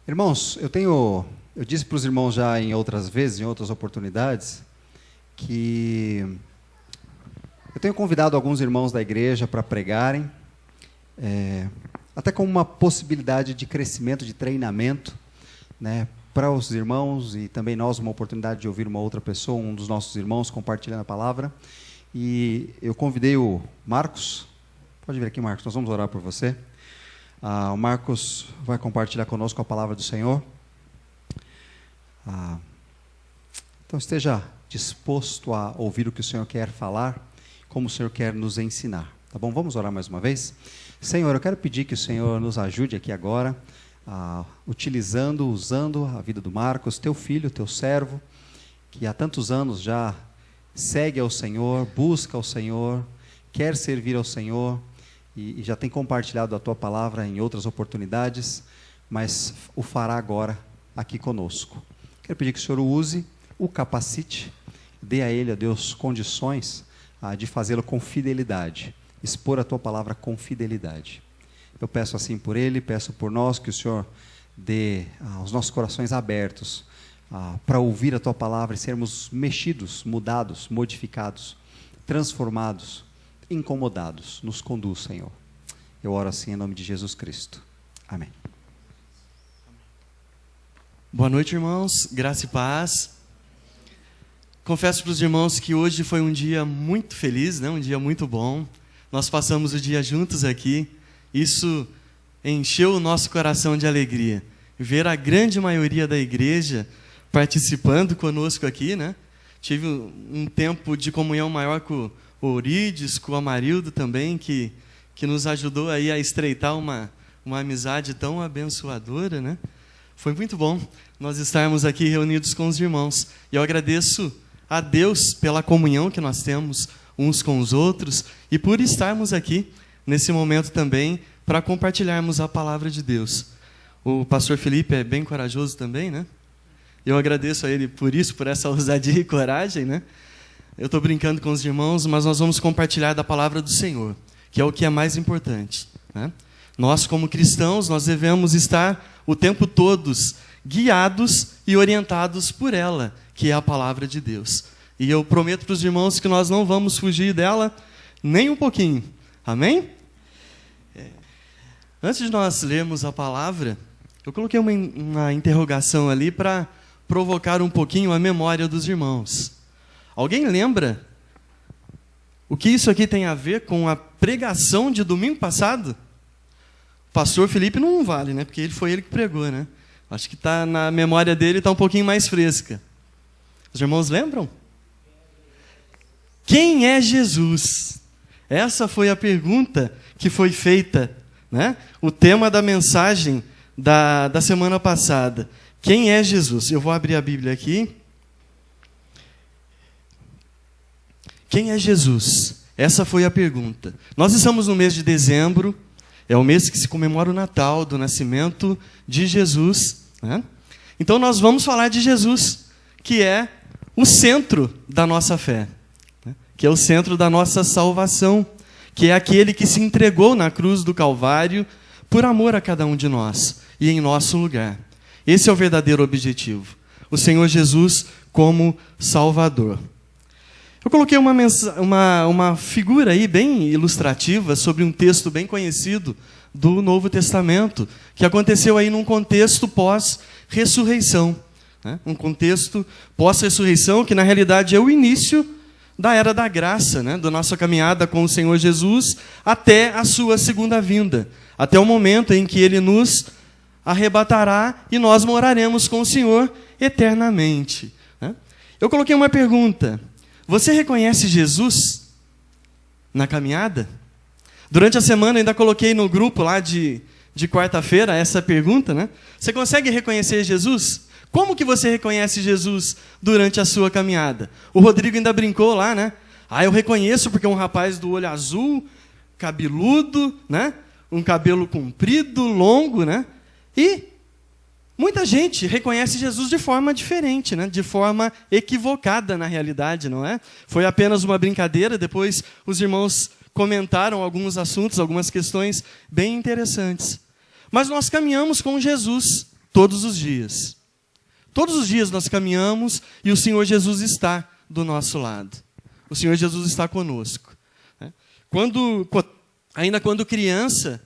Irmãos, eu disse para os irmãos já em outras vezes, em outras oportunidades, que eu tenho convidado alguns irmãos da igreja para pregarem, até como uma possibilidade de crescimento, de treinamento, né, para os irmãos e também nós uma oportunidade de ouvir uma outra pessoa, um dos nossos irmãos compartilhando a palavra. E eu convidei o Marcos. Pode vir aqui, Marcos, nós vamos orar por você. O Marcos vai compartilhar conosco a palavra do Senhor. Então esteja disposto a ouvir o que o Senhor quer falar, como o Senhor quer nos ensinar. Tá bom? Vamos orar mais uma vez? Senhor, eu quero pedir que o Senhor nos ajude aqui agora, usando a vida do Marcos, teu filho, teu servo, que há tantos anos já segue ao Senhor, busca ao Senhor, quer servir ao Senhor, e já tem compartilhado a tua palavra em outras oportunidades, mas o fará agora aqui conosco. Quero pedir que o Senhor o use, o capacite, dê a ele, a Deus, condições de fazê-lo com fidelidade, expor a tua palavra com fidelidade. Eu peço assim por ele, peço por nós, que o Senhor dê os nossos corações abertos para ouvir a tua palavra e sermos mexidos, mudados, modificados, transformados, incomodados. Nos conduz, Senhor. Eu oro assim em nome de Jesus Cristo. Amém. Boa noite, irmãos. Graça e paz. Confesso para os irmãos que hoje foi um dia muito feliz, né? Um dia muito bom. Nós passamos o dia juntos aqui. Isso encheu o nosso coração de alegria. Ver a grande maioria da igreja participando conosco aqui, né? Tive um tempo de comunhão maior com o Orides, com o Amarildo também, que nos ajudou aí a estreitar uma amizade tão abençoadora, né? Foi muito bom nós estarmos aqui reunidos com os irmãos. E eu agradeço a Deus pela comunhão que nós temos uns com os outros e por estarmos aqui nesse momento também para compartilharmos a palavra de Deus. O pastor Felipe é bem corajoso também, né? Eu agradeço a ele por isso, por essa ousadia e coragem, né? Eu estou brincando com os irmãos, mas nós vamos compartilhar da palavra do Senhor, que é o que é mais importante, né? Nós, como cristãos, nós devemos estar o tempo todo guiados e orientados por ela, que é a palavra de Deus. E eu prometo para os irmãos que nós não vamos fugir dela nem um pouquinho. Amém? Antes de nós lermos a palavra, eu coloquei uma interrogação ali para provocar um pouquinho a memória dos irmãos. Alguém lembra o que isso aqui tem a ver com a pregação de domingo passado? O pastor Felipe não vale, né? Porque foi ele que pregou, né? Acho que tá na memória dele, está um pouquinho mais fresca. Os irmãos lembram? Quem é Jesus? Essa foi a pergunta que foi feita, né? O tema da mensagem da semana passada. Quem é Jesus? Eu vou abrir a Bíblia aqui. Quem é Jesus? Essa foi a pergunta. Nós estamos no mês de dezembro, é o mês que se comemora o Natal, do nascimento de Jesus, né? Então nós vamos falar de Jesus, que é o centro da nossa fé, né? Que é o centro da nossa salvação, que é aquele que se entregou na cruz do Calvário por amor a cada um de nós e em nosso lugar. Esse é o verdadeiro objetivo, o Senhor Jesus como Salvador. Eu coloquei uma figura aí bem ilustrativa sobre um texto bem conhecido do Novo Testamento, que aconteceu aí num contexto pós-ressurreição, né? Um contexto pós-ressurreição que na realidade é o início da era da graça, né? Da nossa caminhada com o Senhor Jesus até a sua segunda vinda, até o momento em que Ele nos arrebatará e nós moraremos com o Senhor eternamente, né? Eu coloquei uma pergunta. Você reconhece Jesus na caminhada? Durante a semana ainda coloquei no grupo lá de quarta-feira essa pergunta, né? Você consegue reconhecer Jesus? Como que você reconhece Jesus durante a sua caminhada? O Rodrigo ainda brincou lá, né? Eu reconheço porque é um rapaz do olho azul, cabeludo, né? Um cabelo comprido, longo, né? E muita gente reconhece Jesus de forma diferente, né? De forma equivocada na realidade, não é? Foi apenas uma brincadeira, depois os irmãos comentaram alguns assuntos, algumas questões bem interessantes. Mas nós caminhamos com Jesus todos os dias. Todos os dias nós caminhamos e o Senhor Jesus está do nosso lado. O Senhor Jesus está conosco. Ainda quando criança,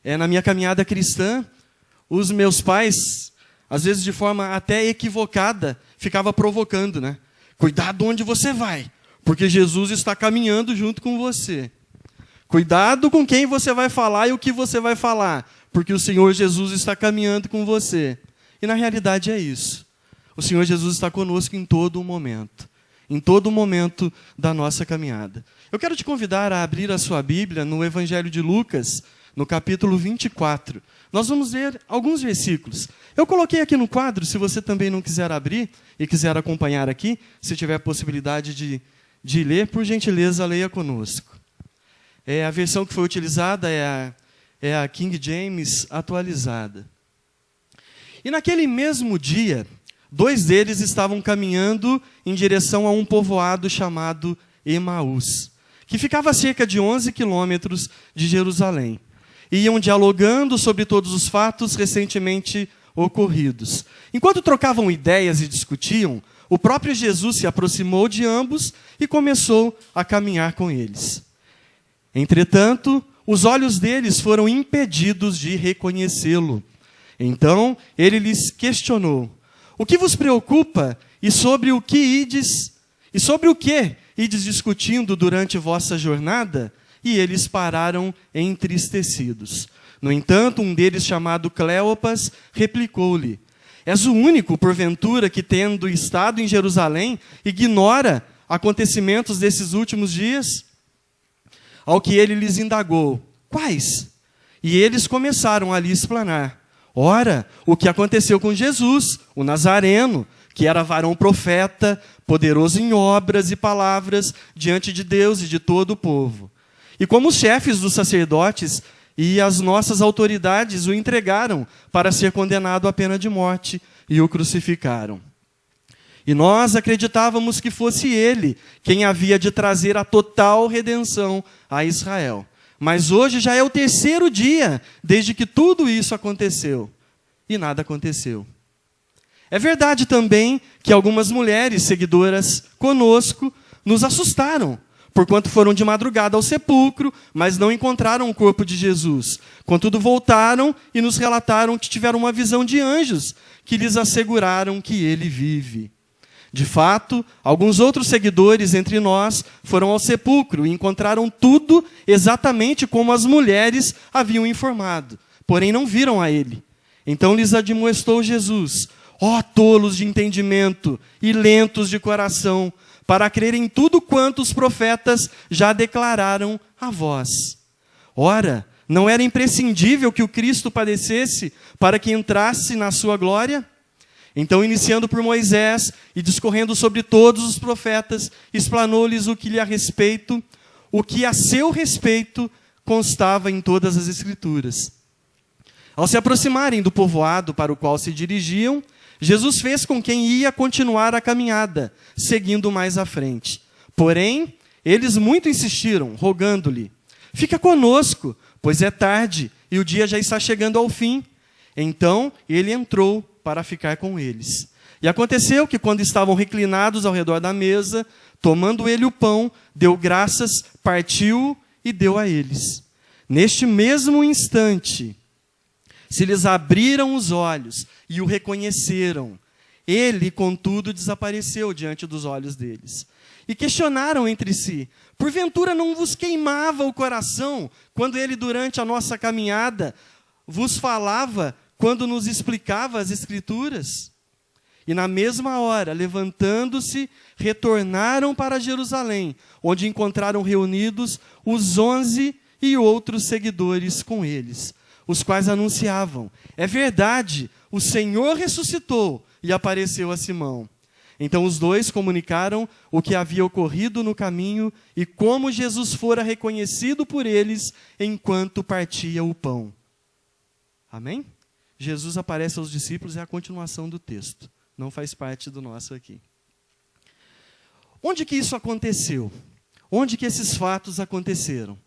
na minha caminhada cristã, os meus pais, às vezes de forma até equivocada, ficavam provocando, né? Cuidado onde você vai, porque Jesus está caminhando junto com você. Cuidado com quem você vai falar e o que você vai falar, porque o Senhor Jesus está caminhando com você. E na realidade é isso. O Senhor Jesus está conosco em todo o momento da nossa caminhada. Eu quero te convidar a abrir a sua Bíblia no Evangelho de Lucas, no capítulo 24. Nós vamos ler alguns versículos. Eu coloquei aqui no quadro, se você também não quiser abrir e quiser acompanhar aqui, se tiver possibilidade de ler, por gentileza, leia conosco. A versão que foi utilizada é a King James atualizada. E naquele mesmo dia, 2 deles estavam caminhando em direção a um povoado chamado Emaús, que ficava a cerca de 11 quilômetros de Jerusalém. E iam dialogando sobre todos os fatos recentemente ocorridos. Enquanto trocavam ideias e discutiam, o próprio Jesus se aproximou de ambos e começou a caminhar com eles. Entretanto, os olhos deles foram impedidos de reconhecê-lo. Então, ele lhes questionou: o que vos preocupa e sobre o que ides discutindo durante vossa jornada? E eles pararam entristecidos. No entanto, um deles, chamado Cleopas, replicou-lhe: és o único, porventura, que, tendo estado em Jerusalém, ignora acontecimentos desses últimos dias? Ao que ele lhes indagou: quais? E eles começaram a lhe explanar: ora, o que aconteceu com Jesus, o Nazareno, que era varão profeta, poderoso em obras e palavras diante de Deus e de todo o povo. E como os chefes dos sacerdotes e as nossas autoridades o entregaram para ser condenado à pena de morte e o crucificaram. E nós acreditávamos que fosse ele quem havia de trazer a total redenção a Israel. Mas hoje já é o 3º dia desde que tudo isso aconteceu. E nada aconteceu. É verdade também que algumas mulheres seguidoras conosco nos assustaram, porquanto foram de madrugada ao sepulcro, mas não encontraram o corpo de Jesus. Contudo, voltaram e nos relataram que tiveram uma visão de anjos, que lhes asseguraram que ele vive. De fato, alguns outros seguidores entre nós foram ao sepulcro e encontraram tudo exatamente como as mulheres haviam informado, porém não viram a ele. Então lhes admoestou Jesus: ó tolos de entendimento e lentos de coração, para crer em tudo quanto os profetas já declararam a vós. Ora, não era imprescindível que o Cristo padecesse para que entrasse na sua glória? Então, iniciando por Moisés e discorrendo sobre todos os profetas, explanou-lhes o que a seu respeito constava em todas as Escrituras. Ao se aproximarem do povoado para o qual se dirigiam, Jesus fez com quem ia continuar a caminhada, seguindo mais à frente. Porém, eles muito insistiram, rogando-lhe: fica conosco, pois é tarde e o dia já está chegando ao fim. Então, ele entrou para ficar com eles. E aconteceu que, quando estavam reclinados ao redor da mesa, tomando ele o pão, deu graças, partiu e deu a eles. Neste mesmo instante, se lhes abriram os olhos e o reconheceram. Ele, contudo, desapareceu diante dos olhos deles. E questionaram entre si: porventura não vos queimava o coração quando ele, durante a nossa caminhada, vos falava, quando nos explicava as Escrituras? E na mesma hora, levantando-se, retornaram para Jerusalém, onde encontraram reunidos os 11 e outros seguidores com eles, os quais anunciavam: é verdade, o Senhor ressuscitou e apareceu a Simão. Então os 2 comunicaram o que havia ocorrido no caminho e como Jesus fora reconhecido por eles enquanto partia o pão. Amém? Jesus aparece aos discípulos, é a continuação do texto. Não faz parte do nosso aqui. Onde que isso aconteceu? Onde que esses fatos aconteceram?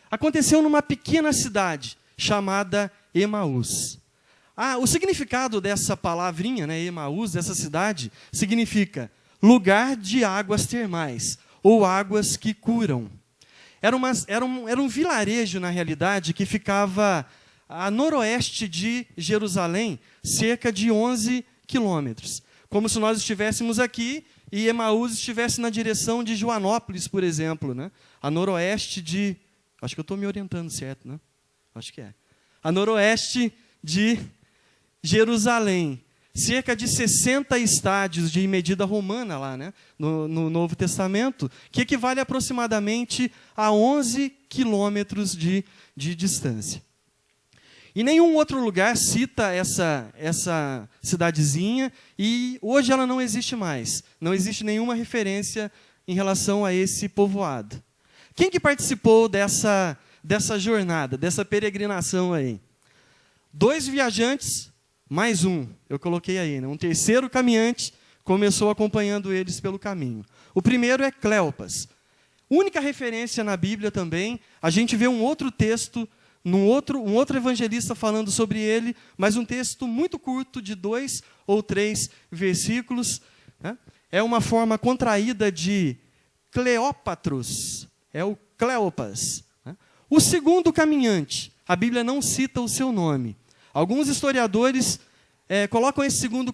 Aconteceu numa pequena cidade chamada Emaús. O significado dessa palavrinha, né, Emaús, dessa cidade, significa lugar de águas termais, ou águas que curam. Era um vilarejo, na realidade, que ficava a noroeste de Jerusalém, cerca de 11 quilômetros. Como se nós estivéssemos aqui e Emaús estivesse na direção de Joanópolis, por exemplo, né? A noroeste de... Acho que eu estou me orientando certo, né? Acho que é. A noroeste de Jerusalém. Cerca de 60 estádios de medida romana lá, né? No Novo Testamento, que equivale aproximadamente a 11 quilômetros de distância. E nenhum outro lugar cita essa cidadezinha, e hoje ela não existe mais. Não existe nenhuma referência em relação a esse povoado. Quem que participou dessa jornada, dessa peregrinação aí? 2 viajantes, mais um, eu coloquei aí, né? Um terceiro caminhante começou acompanhando eles pelo caminho. O primeiro é Cleopas. Única referência na Bíblia também, a gente vê um outro texto, um outro evangelista falando sobre ele, mas um texto muito curto, de 2 ou 3 versículos. Né? É uma forma contraída de Cleópatros, é o Cleopas. Né? O segundo caminhante, a Bíblia não cita o seu nome. Alguns historiadores colocam esse segundo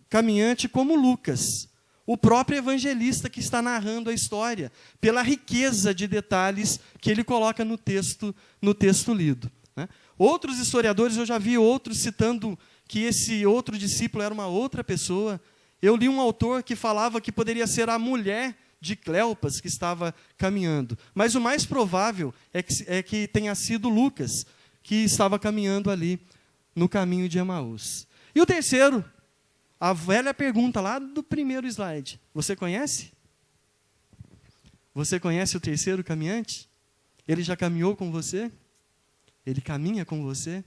caminhante como Lucas, o próprio evangelista que está narrando a história, pela riqueza de detalhes que ele coloca no texto lido. Né? Outros historiadores, eu já vi outros citando que esse outro discípulo era uma outra pessoa. Eu li um autor que falava que poderia ser a mulher de Cleopas que estava caminhando. Mas o mais provável é que tenha sido Lucas, que estava caminhando ali no caminho de Emaús. E o terceiro, a velha pergunta lá do primeiro slide. Você conhece? Você conhece o terceiro caminhante? Ele já caminhou com você? Ele caminha com você?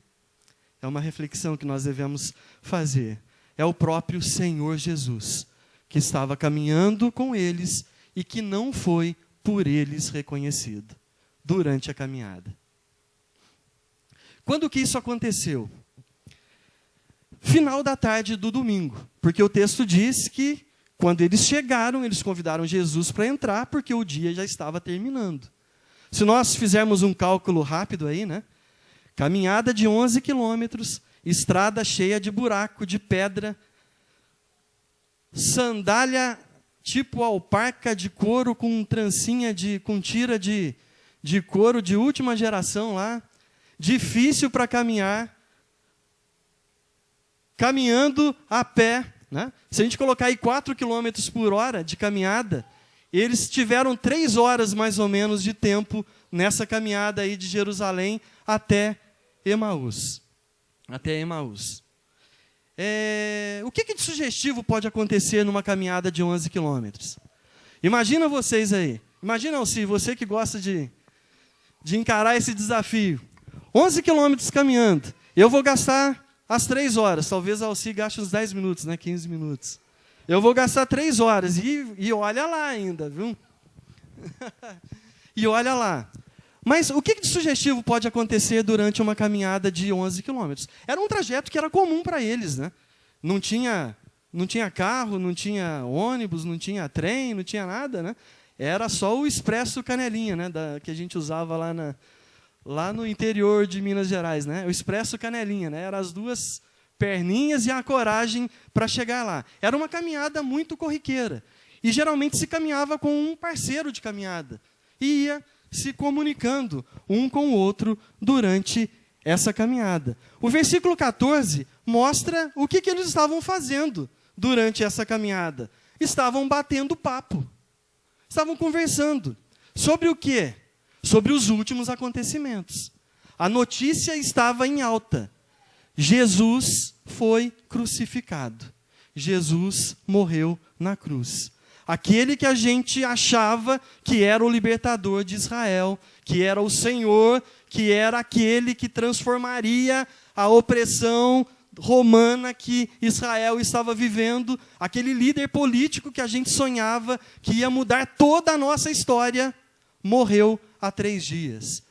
É uma reflexão que nós devemos fazer. É o próprio Senhor Jesus, que estava caminhando com eles e que não foi por eles reconhecido durante a caminhada. Quando que isso aconteceu? Final da tarde do domingo, porque o texto diz que quando eles chegaram, eles convidaram Jesus para entrar, porque o dia já estava terminando. Se nós fizermos um cálculo rápido aí, né? Caminhada de 11 quilômetros, estrada cheia de buraco, de pedra, sandália tipo alparca de couro com trancinha, com tira de couro de última geração lá, difícil para caminhar, caminhando a pé. Né? Se a gente colocar aí 4 km por hora de caminhada, eles tiveram 3 horas mais ou menos de tempo nessa caminhada aí de Jerusalém até Emaús. O que de sugestivo pode acontecer numa caminhada de 11 quilômetros? Imagina vocês aí. Imagina, se você que gosta de encarar esse desafio. 11 quilômetros caminhando. Eu vou gastar as 3 horas. Talvez a Alci gaste uns 10 minutos, né? 15 minutos. Eu vou gastar 3 horas. E olha lá ainda, viu? E olha lá. Mas o que de sugestivo pode acontecer durante uma caminhada de 11 quilômetros? Era um trajeto que era comum para eles, né? Não tinha carro, não tinha ônibus, não tinha trem, não tinha nada, né? Era só o Expresso Canelinha, né? Que a gente usava lá no interior de Minas Gerais, né? O Expresso Canelinha, né? Eram as 2 perninhas e a coragem para chegar lá. Era uma caminhada muito corriqueira. E geralmente se caminhava com um parceiro de caminhada. E ia se comunicando um com o outro durante essa caminhada. O versículo 14 mostra o que eles estavam fazendo durante essa caminhada. Estavam batendo papo. Estavam conversando. Sobre o quê? Sobre os últimos acontecimentos. A notícia estava em alta. Jesus foi crucificado. Jesus morreu na cruz. Aquele que a gente achava que era o libertador de Israel, que era o Senhor, que era aquele que transformaria a opressão romana que Israel estava vivendo, aquele líder político que a gente sonhava que ia mudar toda a nossa história, morreu há 3 dias.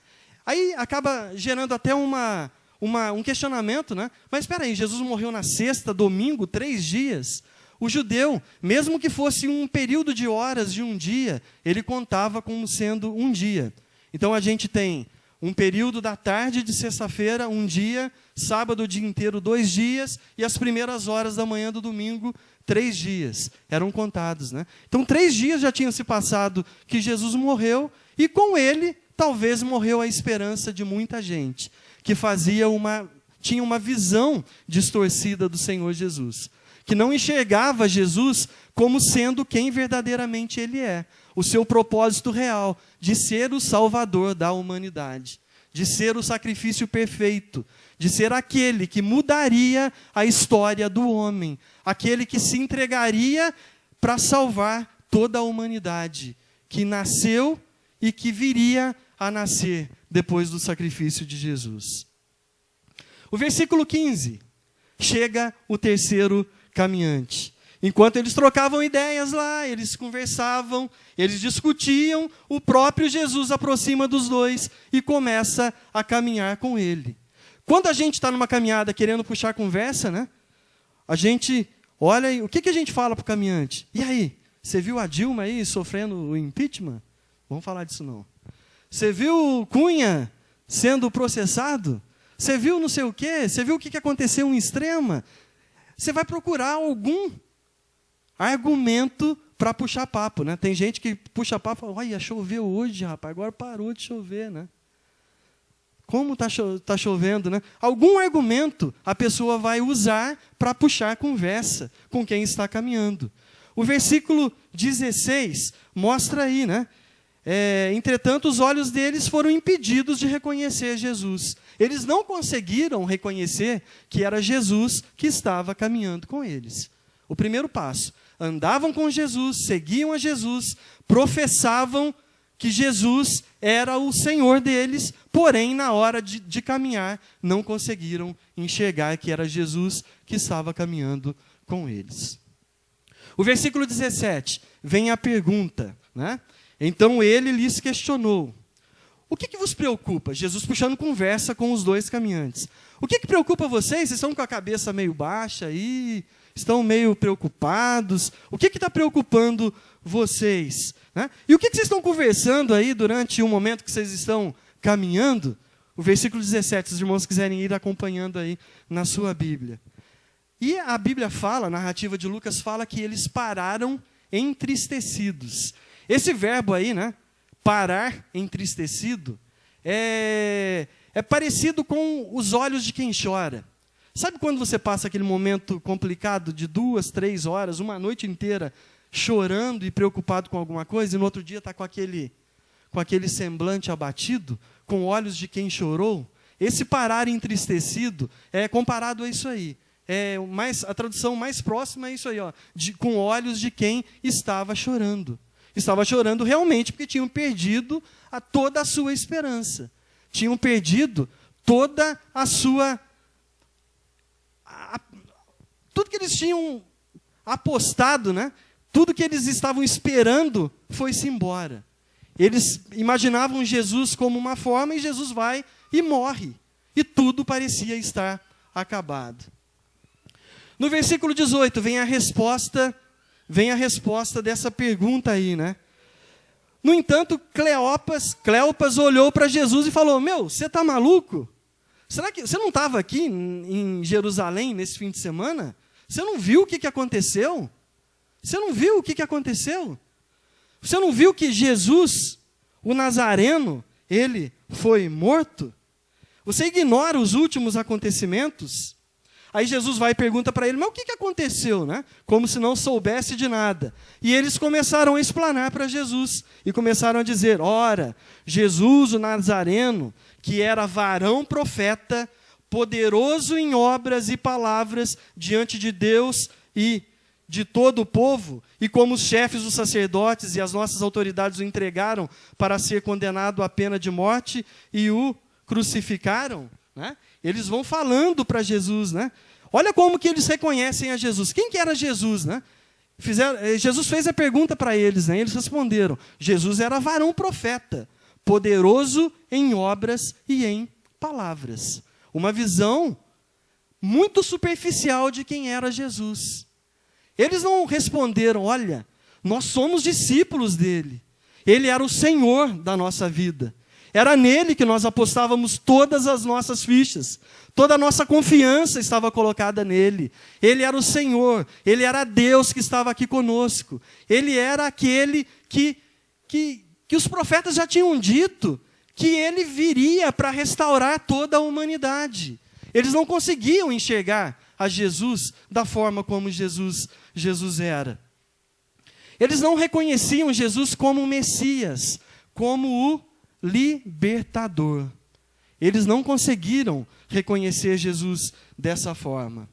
Aí acaba gerando até uma um questionamento, né? Mas espera aí, Jesus morreu na sexta, domingo, 3 dias. O judeu, mesmo que fosse um período de horas de um dia, ele contava como sendo um dia. Então a gente tem um período da tarde de sexta-feira, um dia, sábado o dia inteiro, 2 dias, e as primeiras horas da manhã do domingo, 3 dias. Eram contados, né? Então 3 dias já tinham se passado que Jesus morreu, e com ele, talvez morreu a esperança de muita gente, que tinha uma visão distorcida do Senhor Jesus, que não enxergava Jesus como sendo quem verdadeiramente ele é, o seu propósito real, de ser o Salvador da humanidade, de ser o sacrifício perfeito, de ser aquele que mudaria a história do homem, aquele que se entregaria para salvar toda a humanidade, que nasceu e que viria a nascer depois do sacrifício de Jesus. O versículo 15, chega o terceiro caminhante. Enquanto eles trocavam ideias lá, eles conversavam, eles discutiam, o próprio Jesus aproxima dos dois e começa a caminhar com ele. Quando a gente está numa caminhada querendo puxar conversa, né? A gente olha e o que a gente fala para o caminhante? E aí, você viu a Dilma aí sofrendo o impeachment? Vamos falar disso não. Você viu o Cunha sendo processado? Você viu não sei o quê? Você viu o que aconteceu em Extrema? Você vai procurar algum argumento para puxar papo, né? Tem gente que puxa papo e fala, olha, choveu hoje, rapaz, agora parou de chover, né? Como tá chovendo, né? Algum argumento a pessoa vai usar para puxar conversa com quem está caminhando. O versículo 16 mostra aí, né? Entretanto, os olhos deles foram impedidos de reconhecer Jesus. Eles não conseguiram reconhecer que era Jesus que estava caminhando com eles. O primeiro passo, andavam com Jesus, seguiam a Jesus, professavam que Jesus era o Senhor deles, porém, na hora de caminhar, não conseguiram enxergar que era Jesus que estava caminhando com eles. O versículo 17, vem a pergunta, né? Então ele lhes questionou, o que vos preocupa? Jesus puxando conversa com os dois caminhantes. O que preocupa vocês? Vocês estão com a cabeça meio baixa aí, estão meio preocupados. O que está preocupando vocês? Né? E o que vocês estão conversando aí durante o momento que vocês estão caminhando? O versículo 17, se os irmãos quiserem ir acompanhando aí na sua Bíblia. E a Bíblia fala, a narrativa de Lucas fala que eles pararam entristecidos. Esse verbo aí, né? Parar entristecido, é parecido com os olhos de quem chora. Sabe quando você passa aquele momento complicado de 2, 3 horas, uma noite inteira, chorando e preocupado com alguma coisa, e no outro dia está com aquele semblante abatido, com olhos de quem chorou? Esse parar entristecido é comparado a isso aí. A tradução mais próxima é isso aí, ó, com olhos de quem estava chorando. Estava chorando realmente porque tinham perdido toda a sua esperança. Tinham perdido toda a sua... tudo que eles tinham apostado, né? Tudo que eles estavam esperando foi-se embora. Eles imaginavam Jesus como uma forma e Jesus vai e morre. E tudo parecia estar acabado. No versículo 18 vem a resposta dessa pergunta aí, né? No entanto, Cleopas olhou para Jesus e falou, você está maluco? Será que você não estava aqui em Jerusalém nesse fim de semana? Você não viu o que aconteceu? Você não viu o que aconteceu? Você não viu que Jesus, o Nazareno, ele foi morto? Você ignora os últimos acontecimentos? Aí Jesus vai e pergunta para ele, mas o que aconteceu, né? Como se não soubesse de nada. E eles começaram a explanar para Jesus. E começaram a dizer, ora, Jesus, o Nazareno, que era varão profeta, poderoso em obras e palavras diante de Deus e de todo o povo, e como os chefes dos sacerdotes e as nossas autoridades o entregaram para ser condenado à pena de morte e o crucificaram, né? Eles vão falando para Jesus, né? Olha como que eles reconhecem a Jesus. Quem que era Jesus, né? Jesus fez a pergunta para eles, né? Eles responderam, Jesus era varão profeta, poderoso em obras e em palavras. uma visão muito superficial de quem era Jesus. Eles não responderam: olha, nós somos discípulos dele. Ele era o Senhor da nossa vida. Era nele que nós apostávamos todas as nossas fichas. Toda a nossa confiança estava colocada nele. Ele era o Senhor. Ele era Deus que estava aqui conosco. Ele era aquele que os profetas já tinham dito que ele viria para restaurar toda a humanidade. Eles não conseguiam enxergar a Jesus da forma como Jesus era. Eles não reconheciam Jesus como o Messias, como o libertador. Eles não conseguiram reconhecer Jesus dessa forma.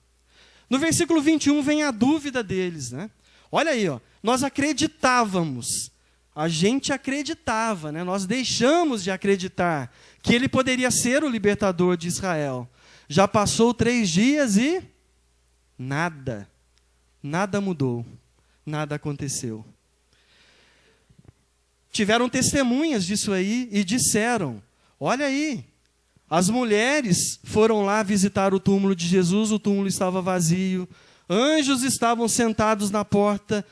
No versículo 21 vem a dúvida deles, né? Olha aí, ó, nós acreditávamos, a gente acreditava, né? Nós deixamos de acreditar que ele poderia ser o libertador de Israel. Já passou 3 dias e nada mudou, nada aconteceu. Tiveram testemunhas disso aí e disseram: olha aí, as mulheres foram lá visitar o túmulo de Jesus, o túmulo estava vazio, anjos estavam sentados na porta,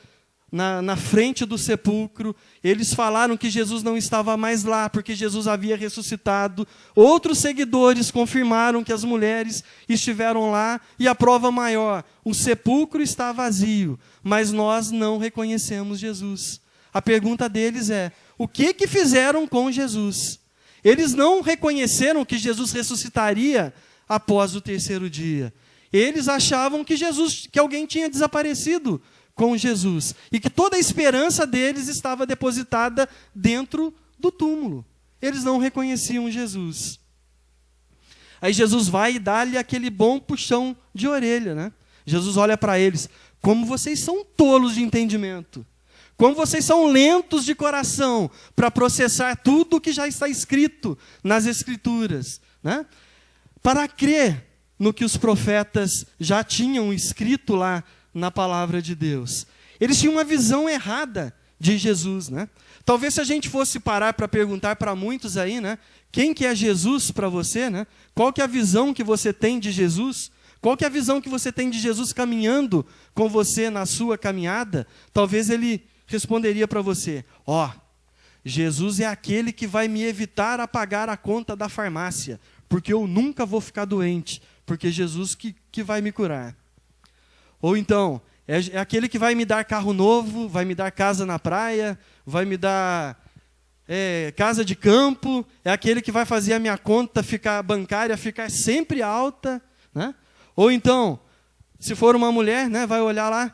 na frente do sepulcro, eles falaram que Jesus não estava mais lá, porque Jesus havia ressuscitado. Outros seguidores confirmaram que as mulheres estiveram lá, e a prova maior, o sepulcro está vazio, mas nós não reconhecemos Jesus. A pergunta deles é: o que fizeram com Jesus? Eles não reconheceram que Jesus ressuscitaria após o 3º dia. Eles achavam que alguém tinha desaparecido com Jesus, e que toda a esperança deles estava depositada dentro do túmulo. Eles não reconheciam Jesus. Aí Jesus vai e dá-lhe aquele bom puxão de orelha, né? Jesus olha para eles: como vocês são tolos de entendimento, como vocês são lentos de coração para processar tudo o que já está escrito nas Escrituras, né? Para crer no que os profetas já tinham escrito lá na palavra de Deus. Eles tinham uma visão errada de Jesus, né? Talvez se a gente fosse parar para perguntar para muitos aí, né? Quem que é Jesus para você, né? Qual que é a visão que você tem de Jesus? Qual que é a visão que você tem de Jesus caminhando com você na sua caminhada? Talvez ele responderia para você: ó, Jesus é aquele que vai me evitar a pagar a conta da farmácia, porque eu nunca vou ficar doente, porque Jesus que vai me curar. Ou então, é aquele que vai me dar carro novo, vai me dar casa na praia, vai me dar casa de campo, é aquele que vai fazer a minha conta bancária ficar sempre alta, né? Ou então, se for uma mulher, né, vai olhar lá: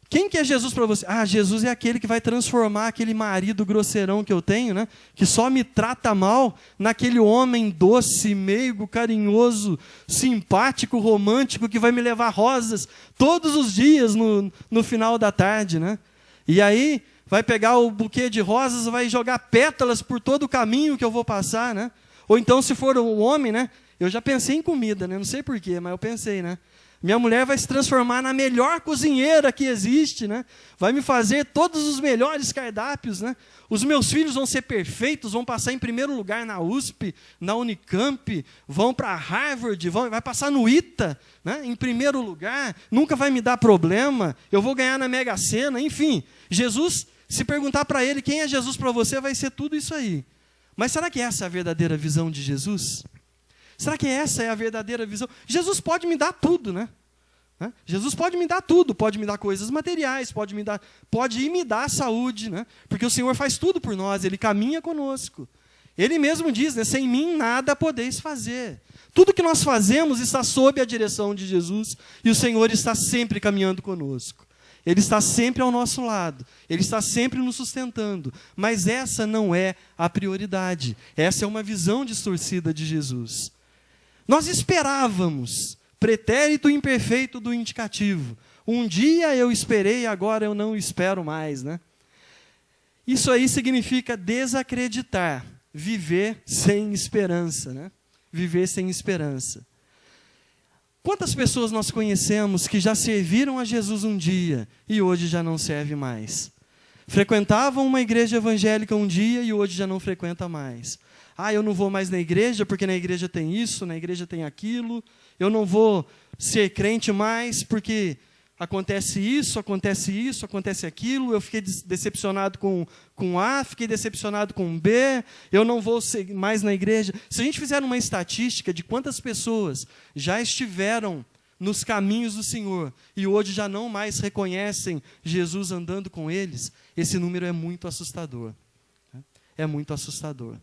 quem que é Jesus para você? Ah, Jesus é aquele que vai transformar aquele marido grosseirão que eu tenho, né, que só me trata mal, naquele homem doce, meigo, carinhoso, simpático, romântico, que vai me levar rosas todos os dias no final da tarde, né? E aí vai pegar o buquê de rosas, vai jogar pétalas por todo o caminho que eu vou passar, né? Ou então, se for um homem, né, eu já pensei em comida, né? Não sei porquê, mas eu pensei, né? Minha mulher vai se transformar na melhor cozinheira que existe, né? Vai me fazer todos os melhores cardápios, né? Os meus filhos vão ser perfeitos, vão passar em primeiro lugar na USP, na Unicamp, vão para Harvard, vai passar no ITA, né? Em primeiro lugar, nunca vai me dar problema, eu vou ganhar na Mega Sena, enfim. Jesus, se perguntar para ele quem é Jesus para você, vai ser tudo isso aí. Mas será que essa é a verdadeira visão de Jesus? Será que essa é a verdadeira visão? Jesus pode me dar tudo, né? Jesus pode me dar tudo, pode me dar coisas materiais, pode ir me dar saúde, né? Porque o Senhor faz tudo por nós, Ele caminha conosco. Ele mesmo diz, né, sem mim nada podeis fazer. Tudo que nós fazemos está sob a direção de Jesus, e o Senhor está sempre caminhando conosco. Ele está sempre ao nosso lado, Ele está sempre nos sustentando. Mas essa não é a prioridade, essa é uma visão distorcida de Jesus. Nós esperávamos, pretérito imperfeito do indicativo. Um dia eu esperei, agora eu não espero mais, né? Isso aí significa desacreditar, viver sem esperança, né? Viver sem esperança. Quantas pessoas nós conhecemos que já serviram a Jesus um dia e hoje já não serve mais? Frequentavam uma igreja evangélica um dia e hoje já não frequenta mais. eu não vou mais na igreja porque na igreja tem isso, na igreja tem aquilo. Eu não vou ser crente mais porque acontece isso, acontece aquilo. Eu fiquei decepcionado com A, fiquei decepcionado com B. Eu não vou ser mais na igreja. Se a gente fizer uma estatística de quantas pessoas já estiveram nos caminhos do Senhor e hoje já não mais reconhecem Jesus andando com eles, esse número é muito assustador. É muito assustador.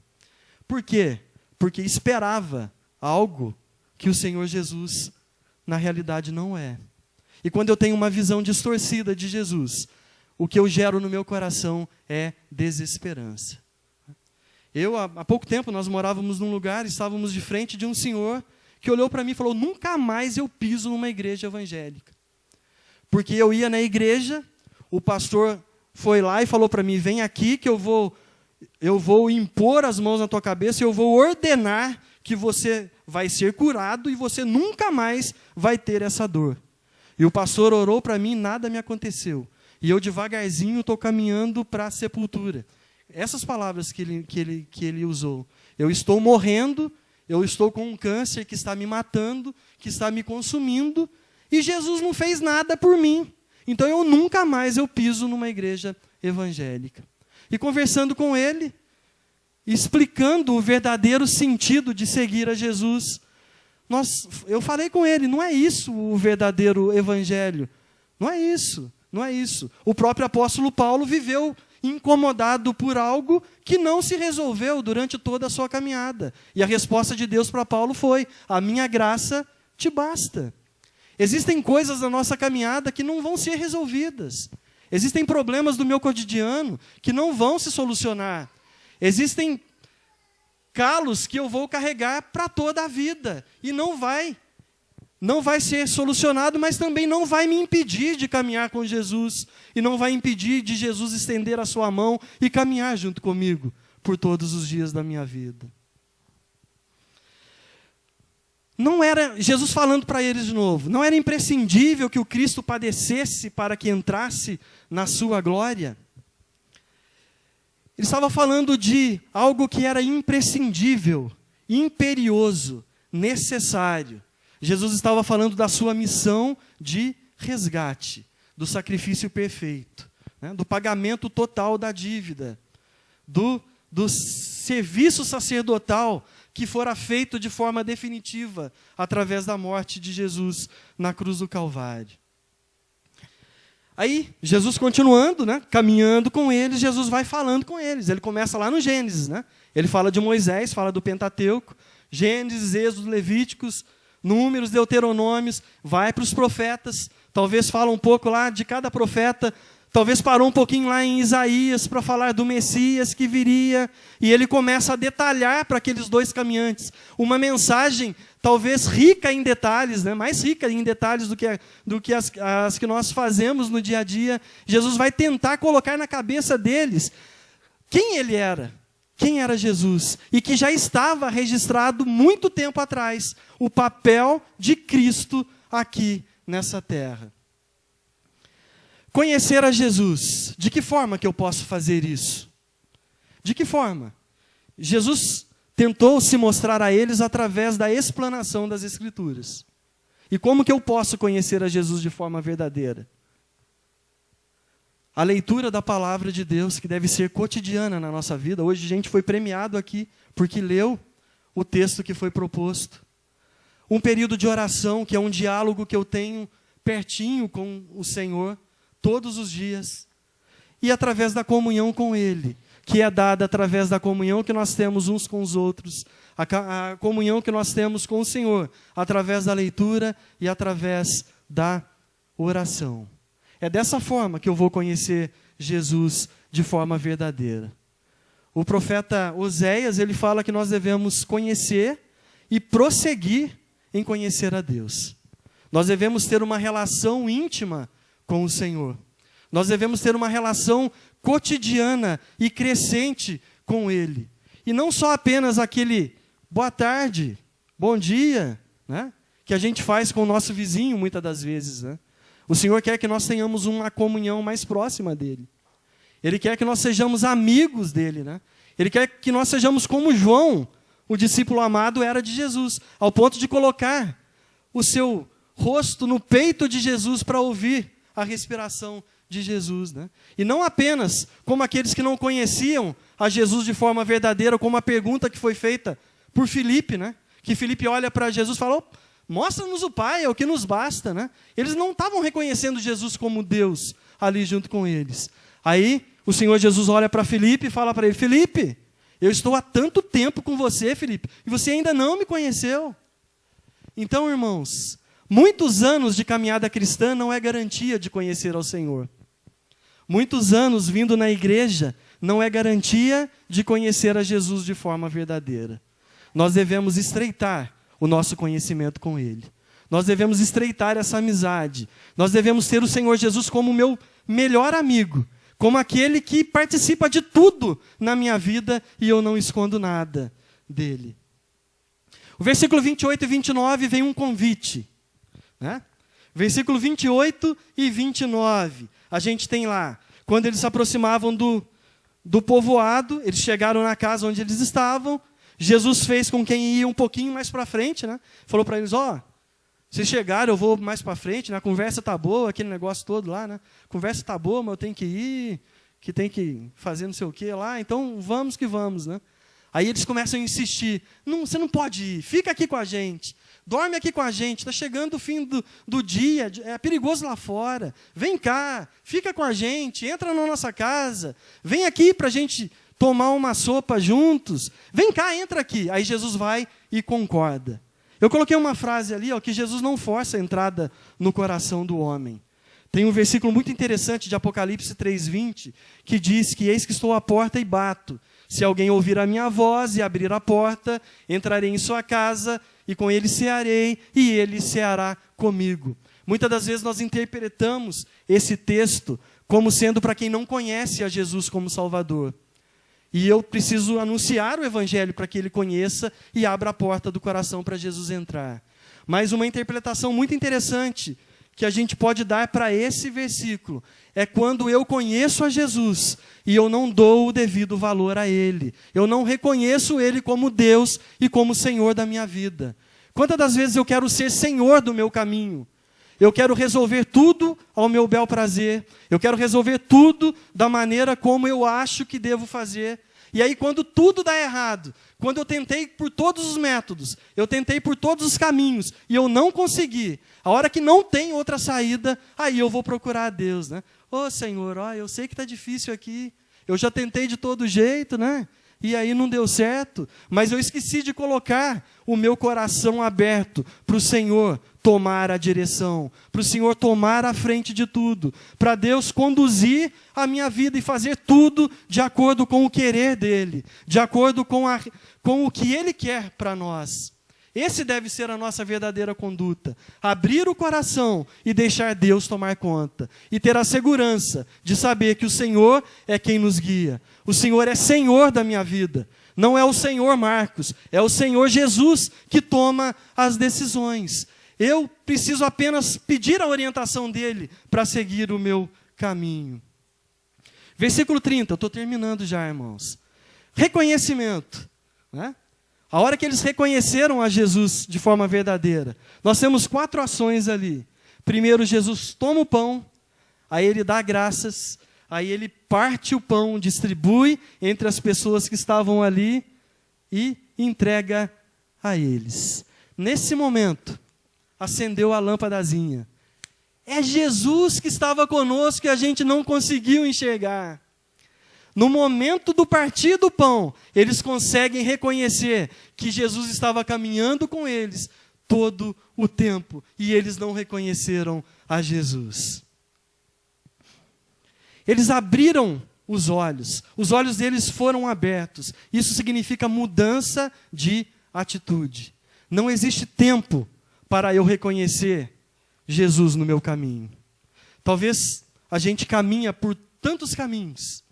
Por quê? Porque esperava algo que o Senhor Jesus, na realidade, não é. E quando eu tenho uma visão distorcida de Jesus, o que eu gero no meu coração é desesperança. Há pouco tempo, nós morávamos num lugar, estávamos de frente de um senhor que olhou para mim e falou: nunca mais eu piso numa igreja evangélica. Porque eu ia na igreja, o pastor foi lá e falou para mim: vem aqui que eu vou impor as mãos na tua cabeça e eu vou ordenar que você vai ser curado e você nunca mais vai ter essa dor. E o pastor orou para mim e nada me aconteceu. E eu devagarzinho estou caminhando para a sepultura. Essas palavras que ele usou. Eu estou morrendo, eu estou com um câncer que está me matando, que está me consumindo, e Jesus não fez nada por mim. Então eu nunca mais piso numa igreja evangélica. E conversando com ele, explicando o verdadeiro sentido de seguir a Jesus, eu falei com ele: não é isso o verdadeiro evangelho. Não é isso, não é isso. O próprio apóstolo Paulo viveu incomodado por algo que não se resolveu durante toda a sua caminhada. E a resposta de Deus para Paulo foi: a minha graça te basta. Existem coisas na nossa caminhada que não vão ser resolvidas. Existem problemas do meu cotidiano que não vão se solucionar. Existem calos que eu vou carregar para toda a vida. E não vai ser solucionado, mas também não vai me impedir de caminhar com Jesus. E não vai impedir de Jesus estender a sua mão e caminhar junto comigo por todos os dias da minha vida. Não era, Jesus falando para eles de novo, não era imprescindível que o Cristo padecesse para que entrasse na sua glória. Ele estava falando de algo que era imprescindível, imperioso, necessário. Jesus estava falando da sua missão de resgate, do sacrifício perfeito, do pagamento total da dívida, do serviço sacerdotal que fora feito de forma definitiva através da morte de Jesus na cruz do Calvário. Aí, Jesus continuando, caminhando com eles, Jesus vai falando com eles. Ele começa lá no Gênesis. Ele fala de Moisés, fala do Pentateuco, Gênesis, Êxodo, Levíticos, Números, Deuteronômios, vai para os profetas, talvez fala um pouco lá de cada profeta, talvez parou um pouquinho lá em Isaías para falar do Messias que viria, e ele começa a detalhar para aqueles dois caminhantes uma mensagem talvez rica em detalhes, mais rica em detalhes do que as que nós fazemos no dia a dia. Jesus vai tentar colocar na cabeça deles quem ele era. Quem era Jesus? E que já estava registrado muito tempo atrás o papel de Cristo aqui nessa terra. Conhecer a Jesus. De que forma que eu posso fazer isso? De que forma? Jesus tentou se mostrar a eles através da explanação das Escrituras. E como que eu posso conhecer a Jesus de forma verdadeira? A leitura da palavra de Deus, que deve ser cotidiana na nossa vida. Hoje a gente foi premiado aqui porque leu o texto que foi proposto. Um período de oração, que é um diálogo que eu tenho pertinho com o Senhor, todos os dias. E através da comunhão com Ele, que é dada através da comunhão que nós temos uns com os outros. A comunhão que nós temos com o Senhor, através da leitura e através da oração. É dessa forma que eu vou conhecer Jesus de forma verdadeira. O profeta Oséias, ele fala que nós devemos conhecer e prosseguir em conhecer a Deus. Nós devemos ter uma relação íntima com o Senhor. Nós devemos ter uma relação cotidiana e crescente com Ele. E não só apenas aquele boa tarde, bom dia, que a gente faz com o nosso vizinho muitas das vezes. O Senhor quer que nós tenhamos uma comunhão mais próxima dEle. Ele quer que nós sejamos amigos dEle. Ele quer que nós sejamos como João, o discípulo amado era de Jesus, ao ponto de colocar o seu rosto no peito de Jesus para ouvir a respiração de Jesus, né? E não apenas como aqueles que não conheciam a Jesus de forma verdadeira, como a pergunta que foi feita por Filipe, né? Que Filipe olha para Jesus e fala: "Oh, mostra-nos o Pai, é o que nos basta", né? Eles não estavam reconhecendo Jesus como Deus ali junto com eles. Aí o Senhor Jesus olha para Filipe e fala para ele: "Filipe, eu estou há tanto tempo com você, Filipe, e você ainda não me conheceu." Então, irmãos, muitos anos de caminhada cristã não é garantia de conhecer ao Senhor. Muitos anos vindo na igreja não é garantia de conhecer a Jesus de forma verdadeira. Nós devemos estreitar o nosso conhecimento com Ele. Nós devemos estreitar essa amizade. Nós devemos ter o Senhor Jesus como meu melhor amigo, como aquele que participa de tudo na minha vida e eu não escondo nada dele. O versículo 28 e 29 vem um convite, né? Versículo 28 e 29, a gente tem lá, quando eles se aproximavam do povoado, eles chegaram na casa onde eles estavam, Jesus fez com quem ia um pouquinho mais para frente, né? Falou para eles: "Ó, vocês chegaram, eu vou mais para frente, né? A conversa tá boa, aquele negócio todo lá, né? A conversa tá boa, mas eu tenho que ir, que tem que fazer não sei o que lá, então vamos que vamos, né?" Aí eles começam a insistir: "Não, você não pode ir, fica aqui com a gente, dorme aqui com a gente, está chegando o fim do dia, é perigoso lá fora, vem cá, fica com a gente, entra na nossa casa, vem aqui para a gente tomar uma sopa juntos, vem cá, entra aqui." Aí Jesus vai e concorda. Eu coloquei uma frase ali, ó, que Jesus não força a entrada no coração do homem. Tem um versículo muito interessante de Apocalipse 3:20, que diz que: "Eis que estou à porta e bato. Se alguém ouvir a minha voz e abrir a porta, entrarei em sua casa e com ele cearei e ele ceará comigo." Muitas das vezes nós interpretamos esse texto como sendo para quem não conhece a Jesus como Salvador. E eu preciso anunciar o Evangelho para que ele conheça e abra a porta do coração para Jesus entrar. Mas uma interpretação muito interessante que a gente pode dar para esse versículo é quando eu conheço a Jesus e eu não dou o devido valor a Ele. Eu não reconheço Ele como Deus e como Senhor da minha vida. Quantas das vezes eu quero ser Senhor do meu caminho? Eu quero resolver tudo ao meu bel prazer. Eu quero resolver tudo da maneira como eu acho que devo fazer. E aí, quando tudo dá errado, quando eu tentei por todos os métodos, eu tentei por todos os caminhos, e eu não consegui, a hora que não tem outra saída, aí eu vou procurar a Deus, né? "Ô Senhor, ó, eu sei que está difícil aqui, eu já tentei de todo jeito, né? E aí não deu certo, mas eu esqueci de colocar o meu coração aberto para o Senhor tomar a direção, para o Senhor tomar a frente de tudo, para Deus conduzir a minha vida e fazer tudo de acordo com o querer dEle, de acordo com o que Ele quer para nós." Esse deve ser a nossa verdadeira conduta. Abrir o coração e deixar Deus tomar conta. E ter a segurança de saber que o Senhor é quem nos guia. O Senhor é Senhor da minha vida. Não é o Senhor Marcos, é o Senhor Jesus que toma as decisões. Eu preciso apenas pedir a orientação dEle para seguir o meu caminho. Versículo 30, eu estou terminando já, irmãos. Reconhecimento, né? A hora que eles reconheceram a Jesus de forma verdadeira, nós temos 4 ações ali. Primeiro, Jesus toma o pão, aí ele dá graças, aí ele parte o pão, distribui entre as pessoas que estavam ali e entrega a eles. Nesse momento, acendeu a lâmpadazinha. É Jesus que estava conosco e a gente não conseguiu enxergar. No momento do partir do pão, eles conseguem reconhecer que Jesus estava caminhando com eles todo o tempo. E eles não reconheceram a Jesus. Eles abriram os olhos deles foram abertos. Isso significa mudança de atitude. Não existe tempo para eu reconhecer Jesus no meu caminho. Talvez a gente caminha por tantos caminhos,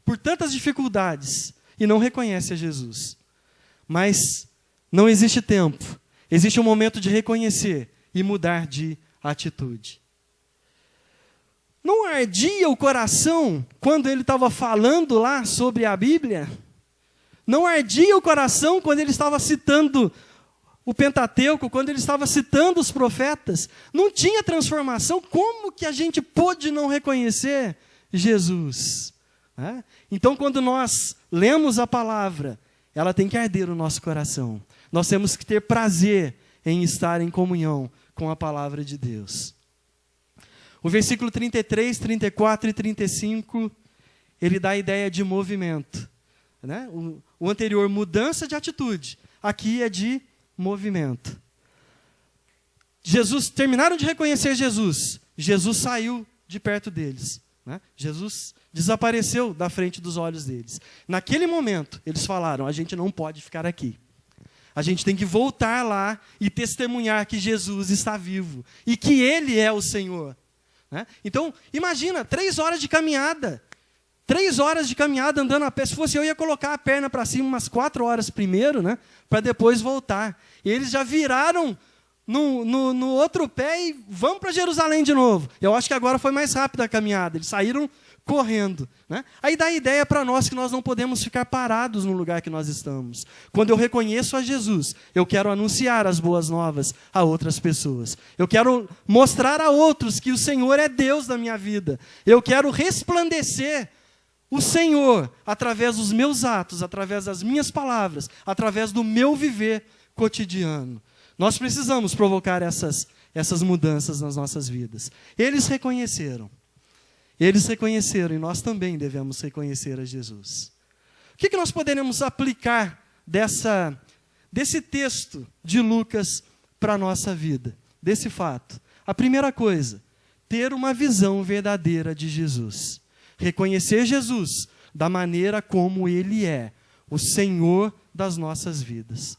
por tantas dificuldades, e não reconhece a Jesus. Mas não existe tempo. Existe um momento de reconhecer e mudar de atitude. Não ardia o coração quando ele estava falando lá sobre a Bíblia? Não ardia o coração quando ele estava citando o Pentateuco, quando ele estava citando os profetas? Não tinha transformação? Como que a gente pôde não reconhecer Jesus? Então, quando nós lemos a palavra, ela tem que arder o nosso coração. Nós temos que ter prazer em estar em comunhão com a palavra de Deus. O versículo 33, 34 e 35, ele dá a ideia de movimento. Né? O anterior, mudança de atitude. Aqui é de movimento. Terminaram de reconhecer Jesus. Jesus saiu de perto deles. Né? Jesus desapareceu da frente dos olhos deles. Naquele momento, eles falaram, a gente não pode ficar aqui. A gente tem que voltar lá e testemunhar que Jesus está vivo e que Ele é o Senhor. Né? Então, imagina, 3 horas de caminhada. 3 horas de caminhada andando a pé. Se fosse eu, ia colocar a perna para cima umas 4 horas primeiro, né? Para depois voltar. E eles já viraram no outro pé e vão para Jerusalém de novo. Eu acho que agora foi mais rápida a caminhada. Eles saíram correndo. Né? Aí dá a ideia para nós que nós não podemos ficar parados no lugar que nós estamos. Quando eu reconheço a Jesus, eu quero anunciar as boas novas a outras pessoas. Eu quero mostrar a outros que o Senhor é Deus da minha vida. Eu quero resplandecer o Senhor através dos meus atos, através das minhas palavras, através do meu viver cotidiano. Nós precisamos provocar essas mudanças nas nossas vidas. Eles reconheceram e nós também devemos reconhecer a Jesus. O que nós poderemos aplicar desse texto de Lucas para a nossa vida, desse fato? A primeira coisa, ter uma visão verdadeira de Jesus. Reconhecer Jesus da maneira como Ele é, o Senhor das nossas vidas.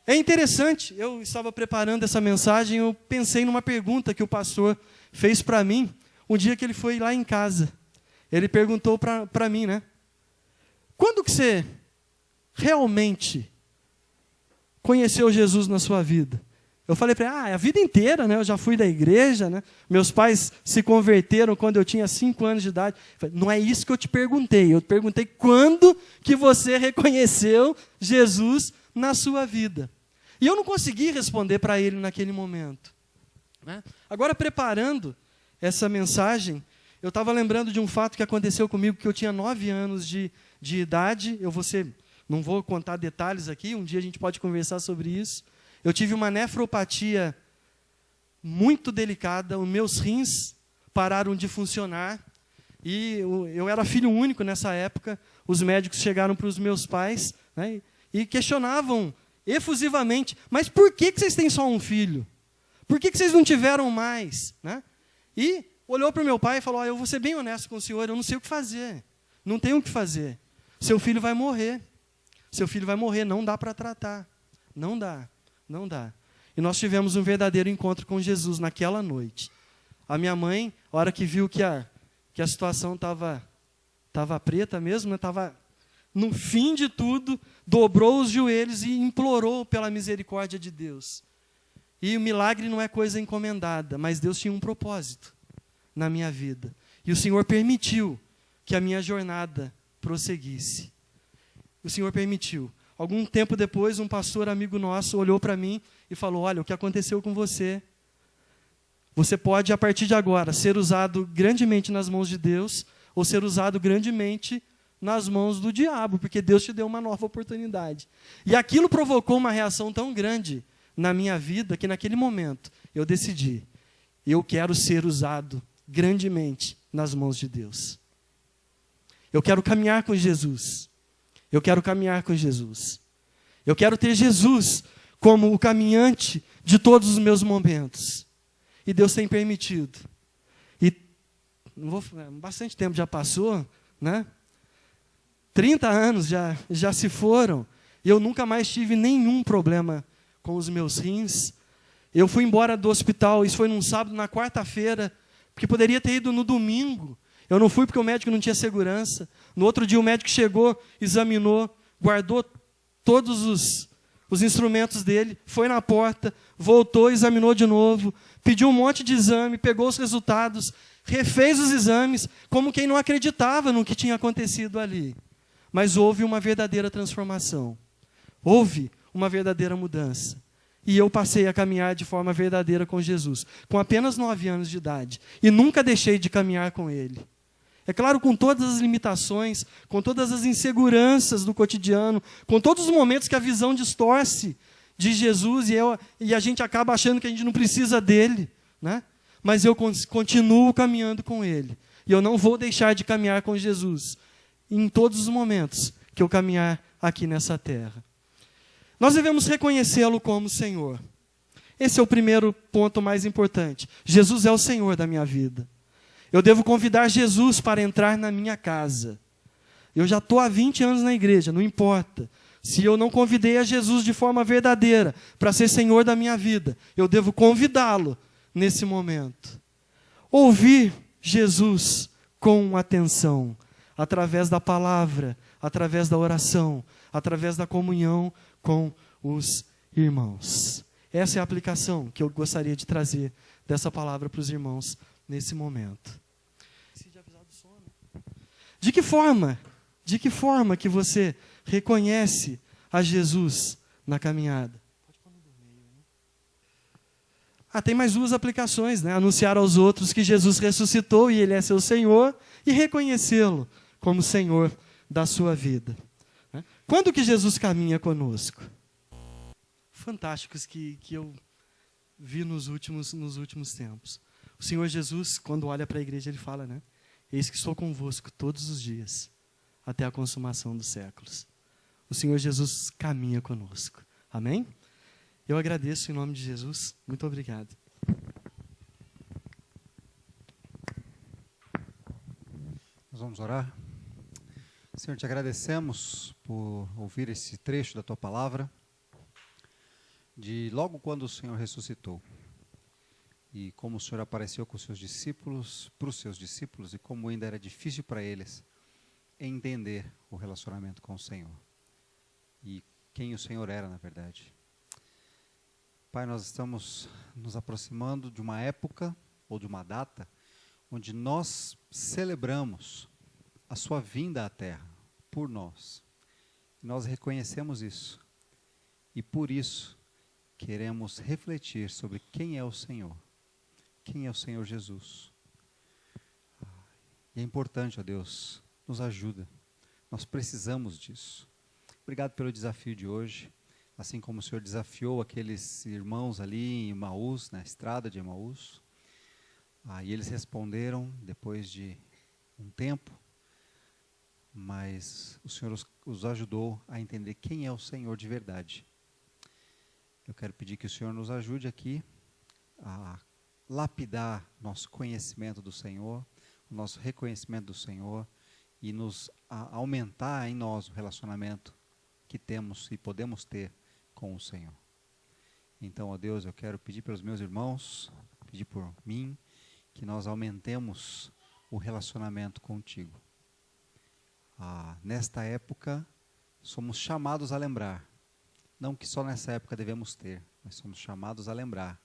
É interessante, eu estava preparando essa mensagem, eu pensei numa pergunta que o pastor fez para mim, um dia que ele foi lá em casa. Ele perguntou para mim, né? Quando que você realmente conheceu Jesus na sua vida? Eu falei para ele, a vida inteira, né? Eu já fui da igreja, né? Meus pais se converteram quando eu tinha 5 anos de idade. Eu falei, não é isso que eu te perguntei. Eu te perguntei quando que você reconheceu Jesus na sua vida. E eu não consegui responder para ele naquele momento. Né? Agora, preparando essa mensagem, eu estava lembrando de um fato que aconteceu comigo, que eu tinha 9 anos de idade. Não vou contar detalhes aqui, um dia a gente pode conversar sobre isso. Eu tive uma nefropatia muito delicada, os meus rins pararam de funcionar, e eu era filho único nessa época. Os médicos chegaram para os meus pais, né, e questionavam efusivamente, mas por que vocês têm só um filho? Por que vocês não tiveram mais? Né? E olhou para o meu pai e falou, eu vou ser bem honesto com o senhor, eu não sei o que fazer, não tenho o que fazer. Seu filho vai morrer, não dá para tratar, não dá. E nós tivemos um verdadeiro encontro com Jesus naquela noite. A minha mãe, a hora que viu que a situação estava preta mesmo, estava no fim de tudo, dobrou os joelhos e implorou pela misericórdia de Deus. E o milagre não é coisa encomendada, mas Deus tinha um propósito na minha vida. E o Senhor permitiu que a minha jornada prosseguisse. O Senhor permitiu. Algum tempo depois, um pastor amigo nosso olhou para mim e falou, olha, o que aconteceu com você? Você pode, a partir de agora, ser usado grandemente nas mãos de Deus ou ser usado grandemente nas mãos do diabo, porque Deus te deu uma nova oportunidade. E aquilo provocou uma reação tão grande na minha vida que naquele momento eu decidi, eu quero ser usado grandemente nas mãos de Deus. Eu quero caminhar com Jesus. Eu quero ter Jesus como o caminhante de todos os meus momentos. E Deus tem permitido. E bastante tempo já passou, né? 30 anos já se foram. E eu nunca mais tive nenhum problema com os meus rins. Eu fui embora do hospital, isso foi num sábado, na quarta-feira, porque poderia ter ido no domingo. Eu não fui porque o médico não tinha segurança. No outro dia o médico chegou, examinou, guardou todos os instrumentos dele, foi na porta, voltou, examinou de novo, pediu um monte de exame, pegou os resultados, refez os exames, como quem não acreditava no que tinha acontecido ali. mas houve uma verdadeira transformação. Houve uma verdadeira mudança. E eu passei a caminhar de forma verdadeira com Jesus, com apenas 9 anos de idade. E nunca deixei de caminhar com Ele. É claro, com todas as limitações, com todas as inseguranças do cotidiano, com todos os momentos que a visão distorce de Jesus e a gente acaba achando que a gente não precisa dele, né? Mas eu continuo caminhando com Ele. E eu não vou deixar de caminhar com Jesus em todos os momentos que eu caminhar aqui nessa terra. Nós devemos reconhecê-lo como Senhor. Esse é o primeiro ponto mais importante. Jesus é o Senhor da minha vida. Eu devo convidar Jesus para entrar na minha casa. Eu já estou há 20 anos na igreja, não importa. Se eu não convidei a Jesus de forma verdadeira para ser Senhor da minha vida, eu devo convidá-lo nesse momento. Ouvir Jesus com atenção, através da palavra, através da oração, através da comunhão com os irmãos. Essa é a aplicação que eu gostaria de trazer dessa palavra para os irmãos nesse momento. De que forma que você reconhece a Jesus na caminhada? Tem mais 2 aplicações, né? Anunciar aos outros que Jesus ressuscitou e Ele é seu Senhor e reconhecê-lo como Senhor da sua vida. Quando que Jesus caminha conosco? Fantásticos que eu vi nos últimos tempos. O Senhor Jesus, quando olha para a igreja, Ele fala, né? Eis que estou convosco todos os dias, até a consumação dos séculos. O Senhor Jesus caminha conosco. Amém? Eu agradeço em nome de Jesus. Muito obrigado. Nós vamos orar. Senhor, te agradecemos por ouvir esse trecho da Tua palavra, de logo quando o Senhor ressuscitou, e como o Senhor apareceu com os seus discípulos, para os seus discípulos, e como ainda era difícil para eles entender o relacionamento com o Senhor, e quem o Senhor era, na verdade. Pai, nós estamos nos aproximando de uma época, ou de uma data, onde nós celebramos a sua vinda à terra, por nós. Nós reconhecemos isso. E por isso, queremos refletir sobre quem é o Senhor. Quem é o Senhor Jesus. E é importante, ó Deus, nos ajuda. Nós precisamos disso. Obrigado pelo desafio de hoje. Assim como o Senhor desafiou aqueles irmãos ali em Emaús, na estrada de Emaús. E eles responderam depois de um tempo, mas o Senhor os ajudou a entender quem é o Senhor de verdade. Eu quero pedir que o Senhor nos ajude aqui a lapidar nosso conhecimento do Senhor, o nosso reconhecimento do Senhor e a aumentar em nós o relacionamento que temos e podemos ter com o Senhor. Então, ó Deus, eu quero pedir pelos meus irmãos, pedir por mim, que nós aumentemos o relacionamento contigo. Nesta época, somos chamados a lembrar, não que só nessa época devemos ter, mas somos chamados a lembrar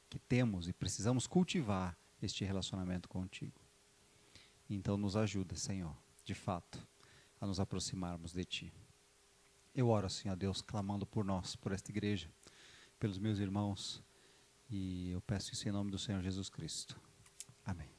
que temos e precisamos cultivar este relacionamento contigo. Então nos ajuda, Senhor, de fato, a nos aproximarmos de Ti. Eu oro assim, ó Deus, clamando por nós, por esta igreja, pelos meus irmãos, e eu peço isso em nome do Senhor Jesus Cristo. Amém.